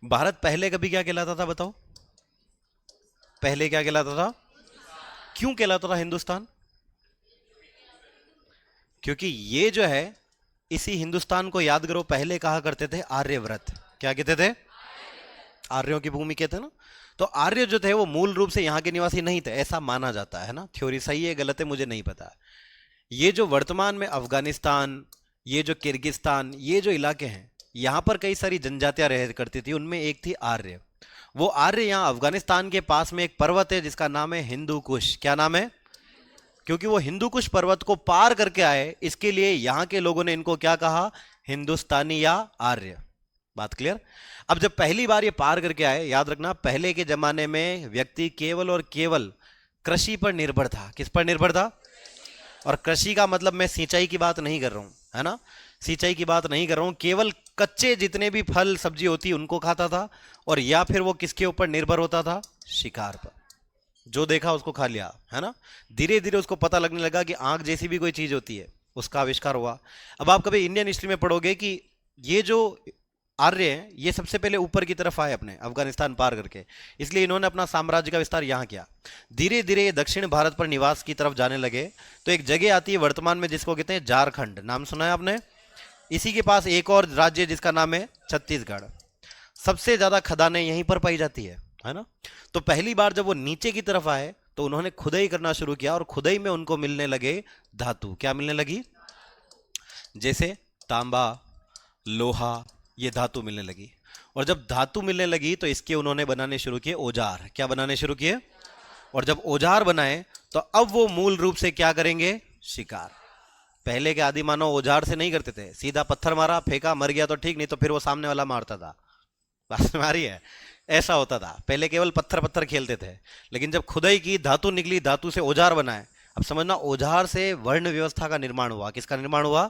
भारत पहले कभी क्या कहलाता था बताओ? पहले क्या कहलाता था? क्यों कहलाता था हिंदुस्तान? क्योंकि ये जो है, इसी हिंदुस्तान को याद करो, पहले कहा करते थे आर्यव्रत। क्या कहते थे? आर्यों की भूमि कहते हैं ना। तो आर्य जो थे वो मूल रूप से यहाँ के निवासी नहीं थे, ऐसा माना जाता है ना। थ्योरी सही है गलत है मुझे नहीं पता। ये जो वर्तमान में अफगानिस्तान, ये जो किर्गिस्तान, ये जो इलाके हैं, यहाँ पर कई सारी जनजातियां रह करती थी, उनमें एक थी आर्य। वो आर्य यहाँ अफगानिस्तान के पास में एक पर्वत है जिसका नाम है हिंदू कुश। क्या नाम है? क्योंकि वो हिंदू कुश पर्वत को पार करके आए, इसके लिए यहाँ के लोगों ने इनको क्या कहा? हिंदुस्तानी या आर्य। बात क्लियर? अब जब पहली बार ये पार करके आए, याद रखना पहले के जमाने में व्यक्ति केवल और केवल कृषि पर निर्भर था। किस पर निर्भर था? और कृषि का मतलब मैं सिंचाई की बात नहीं कर रहा हूं, है ना। सिंचाई की बात नहीं कर रहा हूं, केवल कच्चे जितने भी फल सब्जी होती उनको खाता था। और या फिर वो किसके ऊपर निर्भर होता था? शिकार पर। जो देखा उसको खा लिया, है ना। धीरे धीरे उसको पता लगने लगा कि आंख जैसी भी कोई चीज होती है, उसका आविष्कार हुआ। अब आप कभी इंडियन हिस्ट्री में पढ़ोगे कि ये जो आर्य हैं ये सबसे पहले ऊपर की तरफ आए अपने अफगानिस्तान पार करके, इसलिए इन्होंने अपना साम्राज्य का विस्तार यहाँ किया। धीरे धीरे ये दक्षिण भारत पर निवास की तरफ जाने लगे। तो एक जगह आती है वर्तमान में जिसको कहते हैं झारखंड। नाम सुना है आपने? इसी के पास एक और राज्य जिसका नाम है छत्तीसगढ़। सबसे ज्यादा खदानें यहीं पर पाई जाती है ना। तो पहली बार जब वो नीचे की तरफ आए तो उन्होंने खुदाई करना शुरू किया, और खुदाई में उनको मिलने लगे धातु। क्या मिलने लगी? जैसे तांबा, लोहा, ये धातु मिलने लगी। और जब धातु मिलने लगी तो इसके उन्होंने बनाने शुरू किए औजार। क्या बनाने शुरू किए? और जब औजार बनाए तो अब वो मूल रूप से क्या करेंगे? शिकार। पहले के आदि मानव औजार से नहीं करते थे, सीधा पत्थर मारा फेंका मर गया तो ठीक, नहीं तो फिर वो सामने वाला मारता था। बात में आ रही है? ऐसा होता था पहले, केवल पत्थर पत्थर खेलते थे। लेकिन जब खुदाई की, धातु निकली, धातु से औजार बनाए। अब समझना, औजार से वर्ण व्यवस्था का निर्माण हुआ। किसका निर्माण हुआ?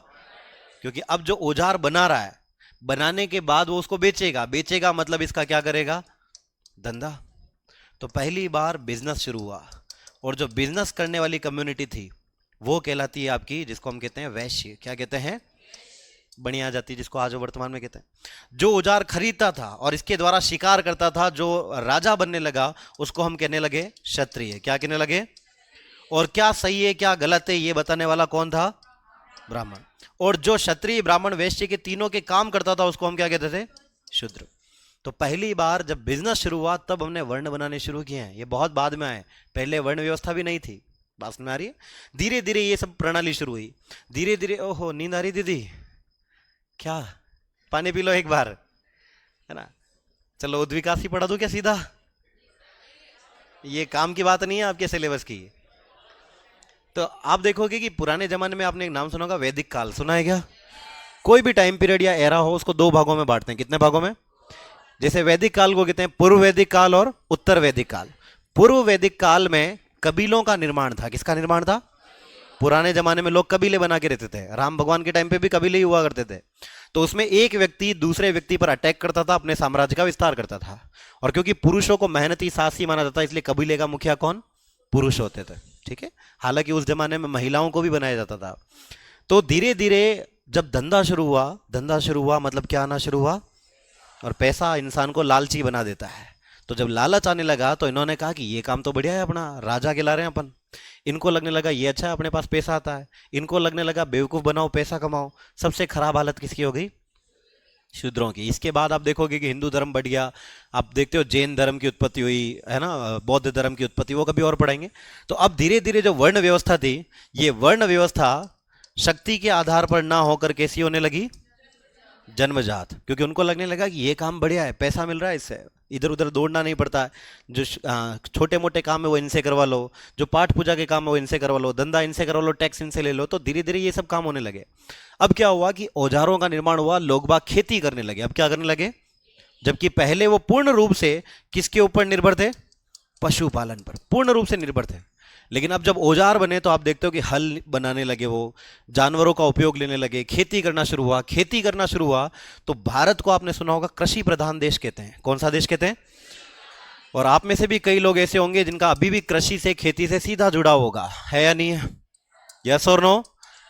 क्योंकि अब जो औजार बना रहा है, बनाने के बाद वो उसको बेचेगा। बेचेगा मतलब इसका क्या करेगा? धंधा। तो पहली बार बिजनेस शुरू हुआ। और जो बिजनेस करने वाली कम्युनिटी थी वो कहलाती है आपकी, जिसको हम कहते हैं वैश्य। क्या कहते हैं? बनिया जाति, जिसको आज वर्तमान में कहते हैं। जो औजार खरीदता था और इसके द्वारा शिकार करता था, जो राजा बनने लगा, उसको हम कहने लगे क्षत्रिय। क्या कहने लगे? और क्या सही है क्या गलत है ये बताने वाला कौन था? ब्राह्मण। और जो क्षत्रिय ब्राह्मण वैश्य के तीनों के काम करता था उसको हम क्या कहते थे? शूद्र। तो पहली बार जब बिजनेस शुरू हुआ तब हमने वर्ण बनाने शुरू किए हैं। ये बहुत बाद में आए, पहले वर्ण व्यवस्था भी नहीं थी। बात में आ रही है? धीरे धीरे ये सब प्रणाली शुरू हुई। धीरे धीरे, ओहो नींद आ रही दीदी? क्या? पानी पी लो एक बार, है ना। चलो उद्विकास ही पढ़ा दूं क्या सीधा? ये काम की बात नहीं है आपके सिलेबस की। तो आप देखोगे कि पुराने जमाने में आपने एक नाम सुना होगा, वैदिक काल। सुना है क्या? कोई भी टाइम पीरियड या एरा हो उसको दो भागों में बांटते हैं। कितने भागों में? जैसे वैदिक काल को कहते हैं पूर्व वैदिक काल और उत्तर वैदिक काल। पूर्व वैदिक काल में कबीलों का निर्माण था। किसका निर्माण था? पुराने जमाने में लोग कबीले बना के रहते थे। राम भगवान के टाइम पे भी कबीले ही हुआ करते थे। तो उसमें एक व्यक्ति दूसरे व्यक्ति पर अटैक करता था, अपने साम्राज्य का विस्तार करता था। और क्योंकि पुरुषों को मेहनती साहसी माना जाता है, इसलिए कबीले का मुखिया कौन? पुरुष होते थे। ठीक है। हालांकि उस जमाने में महिलाओं को भी बनाया जाता था। तो धीरे धीरे जब धंधा शुरू हुआ मतलब क्या आना शुरू हुआ? और पैसा इंसान को लालची बना देता है। तो जब लालच आने लगा तो इन्होंने कहा कि ये काम तो बढ़िया है, अपना राजा खिला रहे हैं अपन। इनको लगने लगा ये अच्छा है, अपने पास पैसा आता है। इनको लगने लगा बेवकूफ़ बनाओ पैसा कमाओ। सबसे खराब हालत किसकी हो गई? शूद्रों की। इसके बाद आप देखोगे कि हिंदू धर्म बढ़ गया। आप देखते हो जैन धर्म की उत्पत्ति हुई, है ना, बौद्ध धर्म की उत्पत्ति, वो कभी और पढ़ेंगे। तो अब धीरे धीरे जो वर्ण व्यवस्था थी, ये वर्ण व्यवस्था शक्ति के आधार पर ना होकर कैसी होने लगी? जन्मजात। क्योंकि उनको लगने लगा कि ये काम बढ़िया है, पैसा मिल रहा है इससे, इधर उधर दौड़ना नहीं पड़ता है। जो छोटे मोटे काम है वो इनसे करवा लो, जो पाठ पूजा के काम है वो इनसे करवा लो, धंधा इनसे करवा लो, टैक्स इनसे ले लो। तो धीरे धीरे ये सब काम होने लगे। अब क्या हुआ कि औजारों का निर्माण हुआ, लोग बाग खेती करने लगे। अब क्या करने लगे? जबकि पहले वो पूर्ण रूप से किसके ऊपर निर्भर थे? पशुपालन पर पूर्ण रूप से निर्भर थे। लेकिन अब जब औजार बने तो आप देखते हो कि हल बनाने लगे, वो जानवरों का उपयोग लेने लगे, खेती करना शुरू हुआ। खेती करना शुरू हुआ तो भारत को आपने सुना होगा कृषि प्रधान देश कहते हैं। कौन सा देश कहते हैं? और आप में से भी कई लोग ऐसे होंगे जिनका अभी भी कृषि से, खेती से सीधा जुड़ाव होगा, है या नहीं है? यस और नो?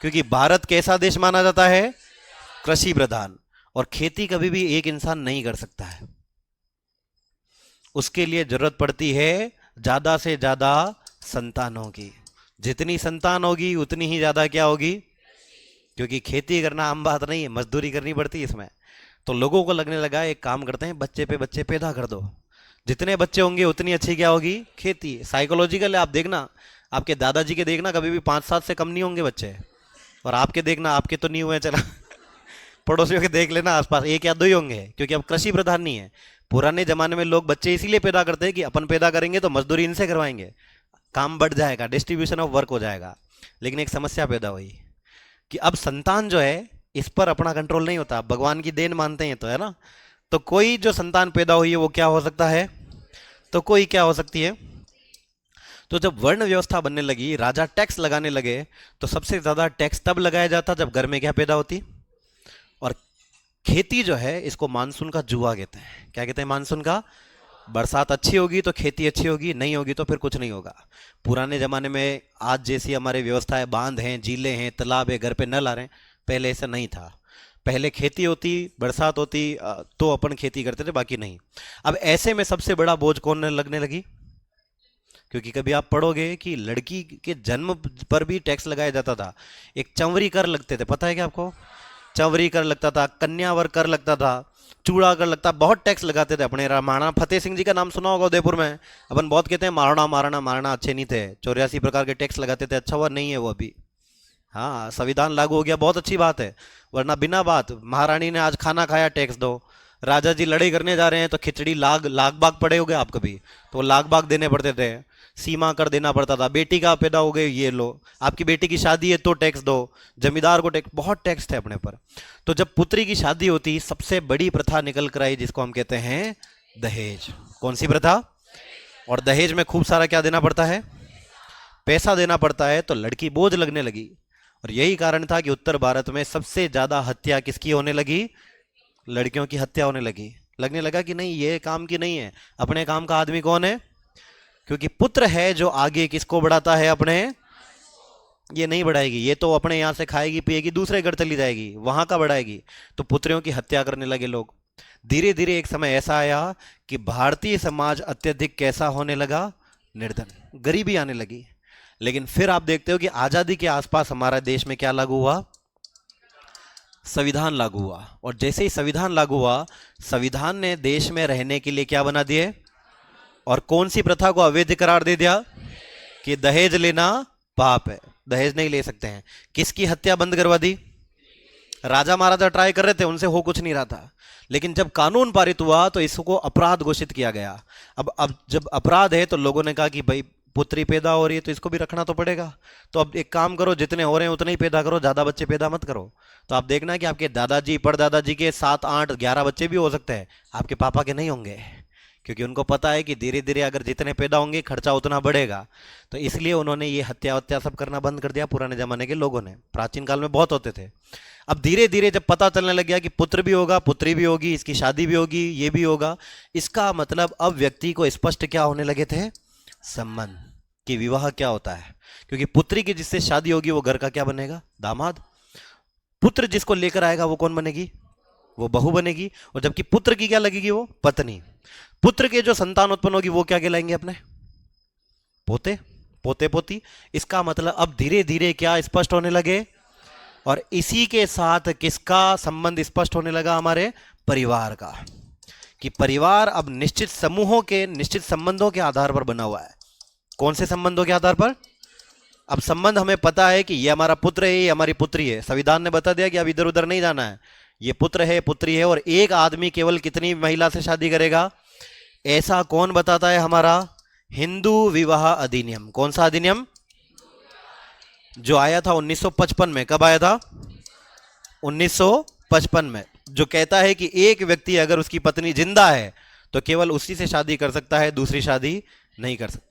क्योंकि भारत कैसा देश माना जाता है? कृषि प्रधान। और खेती कभी भी एक इंसान नहीं कर सकता है। उसके लिए जरूरत पड़ती है ज्यादा से ज्यादा संतानों की। जितनी संतान होगी उतनी ही ज्यादा क्या होगी, क्योंकि खेती करना आम बात नहीं है, मजदूरी करनी पड़ती है इसमें। तो लोगों को लगने लगा एक काम करते हैं, बच्चे पे बच्चे पैदा कर दो, जितने बच्चे होंगे उतनी अच्छी क्या होगी खेती। साइकोलॉजिकल आप देखना, आपके दादाजी के देखना कभी भी 5-7 से कम नहीं होंगे बच्चे, और आपके देखना, आपके तो नहीं हुए चला पड़ोसियों के देख लेना आसपास एक या दो ही होंगे, क्योंकि अब कृषि प्रधान नहीं है। पुराने जमाने में लोग बच्चे इसीलिए पैदा करते हैं कि अपन पैदा करेंगे तो मजदूरी इनसे करवाएंगे, काम बढ़ जाएगा, डिस्ट्रीब्यूशन ऑफ वर्क हो जाएगा। लेकिन एक समस्या पैदा हुई कि अब संतान जो है इस पर अपना कंट्रोल नहीं होता, भगवान की देन मानते हैं तो, है ना। तो कोई जो संतान पैदा हुई है वो क्या हो सकता है, तो कोई क्या हो सकती है। तो जब वर्ण व्यवस्था बनने लगी, राजा टैक्स लगाने लगे, तो सबसे ज्यादा टैक्स तब लगाया जाता जब घर में क्या पैदा होती। और खेती जो है इसको मानसून का जुआ कहते हैं। क्या कहते हैं मानसून का। बरसात अच्छी होगी तो खेती अच्छी होगी, नहीं होगी तो फिर कुछ नहीं होगा। पुराने जमाने में आज जैसी हमारी व्यवस्थाएं, बांध हैं, झीलें हैं, तालाब है, घर पे नल आ रहे हैं, पहले ऐसा नहीं था। पहले खेती होती, बरसात होती तो अपन खेती करते थे, बाकी नहीं। अब ऐसे में सबसे बड़ा बोझ कौन लगने लगी, क्योंकि कभी आप पढ़ोगे कि लड़की के जन्म पर भी टैक्स लगाया जाता था। एक चंवरी कर लगते थे, पता है क्या आपको। चंवरी कर लगता था, कन्यावर कर लगता था, चूड़ा कर लगता, बहुत टैक्स लगाते थे अपने। महाराणा फतेह सिंह जी का नाम सुना होगा उदयपुर में। अपन बहुत कहते हैं महाराणा महाराणा महाराणा अच्छे नहीं थे, 84 प्रकार के टैक्स लगाते थे, अच्छा हुआ नहीं है वो अभी। हाँ, संविधान लागू हो गया, बहुत अच्छी बात है, वरना बिना बात महारानी ने आज खाना खाया टैक्स दो। राजा जी लड़ाई करने जा रहे हैं तो खिचड़ी लाग लाग बाग पड़े हो गए आप कभी, तो लाग बाग देने पड़ते थे, सीमा कर देना पड़ता था। बेटी का पैदा हो गए ये लो, आपकी बेटी की शादी है तो टैक्स दो, जमींदार को टैक्स, बहुत टैक्स थे अपने पर। तो जब पुत्री की शादी होती, सबसे बड़ी प्रथा निकल कर आई जिसको हम कहते हैं दहेज। कौन सी प्रथा। और दहेज में खूब सारा क्या देना पड़ता है, पैसा देना पड़ता है, तो लड़की बोझ लगने लगी। और यही कारण था कि उत्तर भारत में सबसे ज्यादा हत्या किसकी होने लगी, लड़कियों की हत्या होने लगी। लगने लगा कि नहीं ये काम की नहीं है, अपने काम का आदमी कौन है, क्योंकि पुत्र है जो आगे किसको बढ़ाता है, अपने, ये नहीं बढ़ाएगी, ये तो अपने यहां से खाएगी पिएगी, दूसरे घर चली जाएगी, वहां का बढ़ाएगी। तो पुत्रियों की हत्या करने लगे लोग। धीरे धीरे एक समय ऐसा आया कि भारतीय समाज अत्यधिक कैसा होने लगा, निर्धन, गरीबी आने लगी। लेकिन फिर आप देखते हो कि आजादी के आसपास हमारा देश में क्या लागू हुआ, संविधान लागू हुआ। और जैसे ही संविधान लागू हुआ, संविधान ने देश में रहने के लिए क्या बना दिए, और कौन सी प्रथा को अवैध करार दे दिया, कि दहेज लेना पाप है, दहेज नहीं ले सकते हैं। किसकी हत्या बंद करवा दी, राजा महाराजा ट्राई कर रहे थे, उनसे हो कुछ नहीं रहा था। लेकिन जब कानून पारित हुआ तो इसको अपराध घोषित किया गया। अब जब अपराध है तो लोगों ने कहा कि भाई पुत्री पैदा हो रही है तो इसको भी रखना तो पड़ेगा। तो अब एक काम करो, जितने हो रहे हैं उतने ही पैदा करो, ज्यादा बच्चे पैदा मत करो। तो आप देखना कि आपके दादाजी परदादाजी के 7, 8, 11 बच्चे भी हो सकते हैं, आपके पापा के नहीं होंगे, क्योंकि उनको पता है कि धीरे धीरे अगर जितने पैदा होंगे खर्चा उतना बढ़ेगा। तो इसलिए उन्होंने ये हत्या वत्या सब करना बंद कर दिया पुराने जमाने के लोगों ने। प्राचीन काल में बहुत होते थे। अब धीरे धीरे जब पता चलने लग गया कि पुत्र भी होगा, पुत्री भी होगी, इसकी शादी भी होगी, ये भी होगा, इसका मतलब अब व्यक्ति को स्पष्ट क्या होने लगे थे, संबंध, कि विवाह क्या होता है। क्योंकि पुत्री की जिससे शादी होगी वो घर का क्या बनेगा, दामाद। पुत्र जिसको लेकर आएगा वो कौन बनेगी, वो बहू बनेगी। और जबकि पुत्र की क्या लगेगी, वो पत्नी। पुत्र के जो संतान उत्पन्न होगी वो क्या कहलाएंगे, अपने पोते, पोते पोती। इसका मतलब अब धीरे धीरे क्या स्पष्ट होने लगे, और इसी के साथ किसका संबंध स्पष्ट होने लगा, हमारे परिवार का। कि परिवार अब निश्चित समूहों के, निश्चित संबंधों के आधार पर बना हुआ है। कौन से संबंधों के आधार पर, अब संबंध हमें पता है कि ये हमारा पुत्र है, ये हमारी पुत्री है। संविधान ने बता दिया कि अब इधर उधर नहीं जाना है, ये पुत्र है, पुत्री है। और एक आदमी केवल कितनी महिला से शादी करेगा, ऐसा कौन बताता है, हमारा हिंदू विवाह अधिनियम। कौन सा अधिनियम, जो आया था 1955 में। कब आया था, 1955 में। जो कहता है कि एक व्यक्ति अगर उसकी पत्नी जिंदा है तो केवल उसी से शादी कर सकता है, दूसरी शादी नहीं कर सकता।